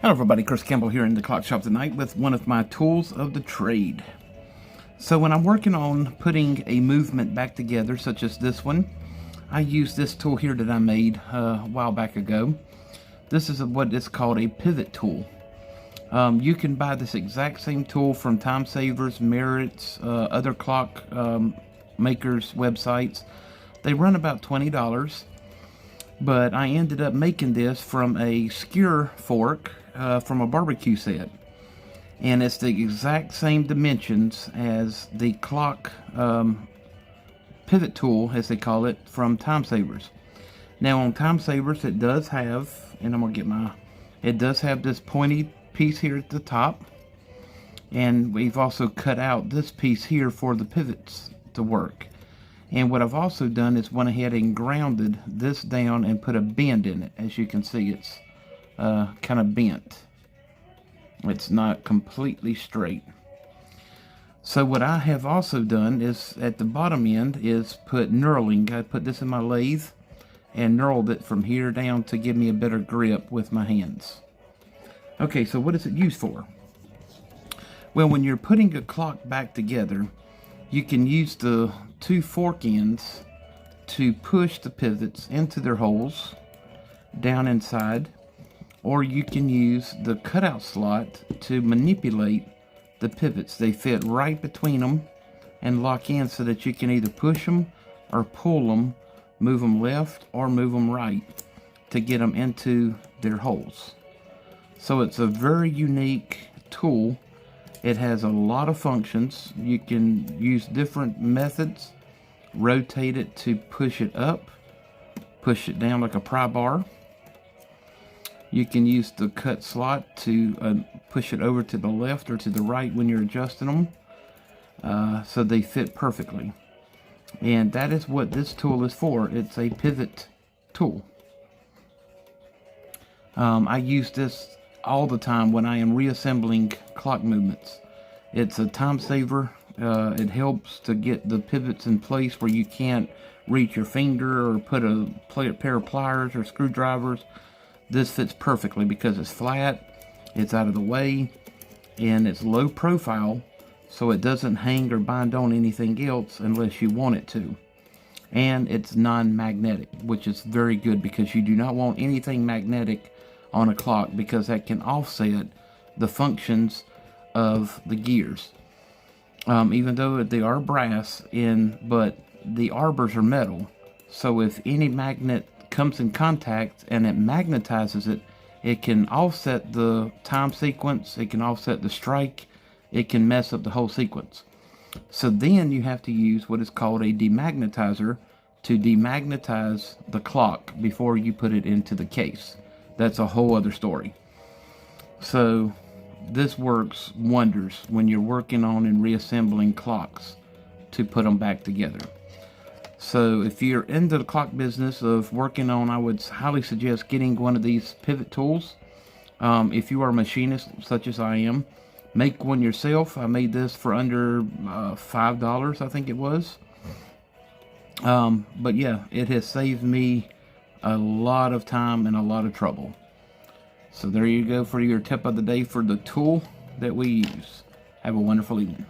Hello everybody, Chris Campbell here in the clock shop tonight with one of my tools of the trade. So when I'm working on putting a movement back together, such as this one, I use this tool here that I made a while back ago. This is what is called a pivot tool. You can buy this exact same tool from Time Savers, Merritt's, other clock makers websites. They run about $20. But I ended up making this from a skewer fork from a barbecue set. And it's the exact same dimensions as the clock pivot tool, as they call it, from Time Savers. Now on Time Savers it does have, and I'm going to get it does have this pointy piece here at the top. And we've also cut out this piece here for the pivots to work. And what I've also done is went ahead and grounded this down and put a bend in it. As you can see, it's kind of bent. It's not completely straight. So what I have also done is at the bottom end is put knurling. I put this in my lathe and knurled it from here down to give me a better grip with my hands. Okay, so what is it used for? Well, when you're putting a clock back together, you can use the two fork ends to push the pivots into their holes down inside, or you can use the cutout slot to manipulate the pivots. They fit right between them and lock in so that you can either push them or pull them, move them left or move them right to get them into their holes. So it's a very unique tool. It has a lot of functions. You can use different methods. Rotate it to push it up, push it down like a pry bar. You can use the cut slot to push it over to the left or to the right when you're adjusting them, so they fit perfectly. And that is what this tool is for. It's a pivot tool. I use this all the time when I am reassembling clock movements. It's a time saver. It helps to get the pivots in place where you can't reach your finger or put a pair of pliers or screwdrivers. This fits perfectly because it's flat, it's out of the way, and it's low profile, so it doesn't hang or bind on anything else unless you want it to. And it's non-magnetic, which is very good because you do not want anything magnetic on a clock because that can offset the functions of the gears. Even though they are brass, but the arbors are metal, so if any magnet comes in contact and it magnetizes it, it can offset the time sequence, it can offset the strike, it can mess up the whole sequence. So then you have to use what is called a demagnetizer to demagnetize the clock before you put it into the case. That's a whole other story. So this works wonders when you're working on and reassembling clocks to put them back together. So if you're into the clock business of working on, I would highly suggest getting one of these pivot tools. If you are a machinist such as I am, make one yourself. I made this for under $5, I think it was. But yeah, it has saved me a lot of time and a lot of trouble. So there you go for your tip of the day for the tool that we use. Have a wonderful evening.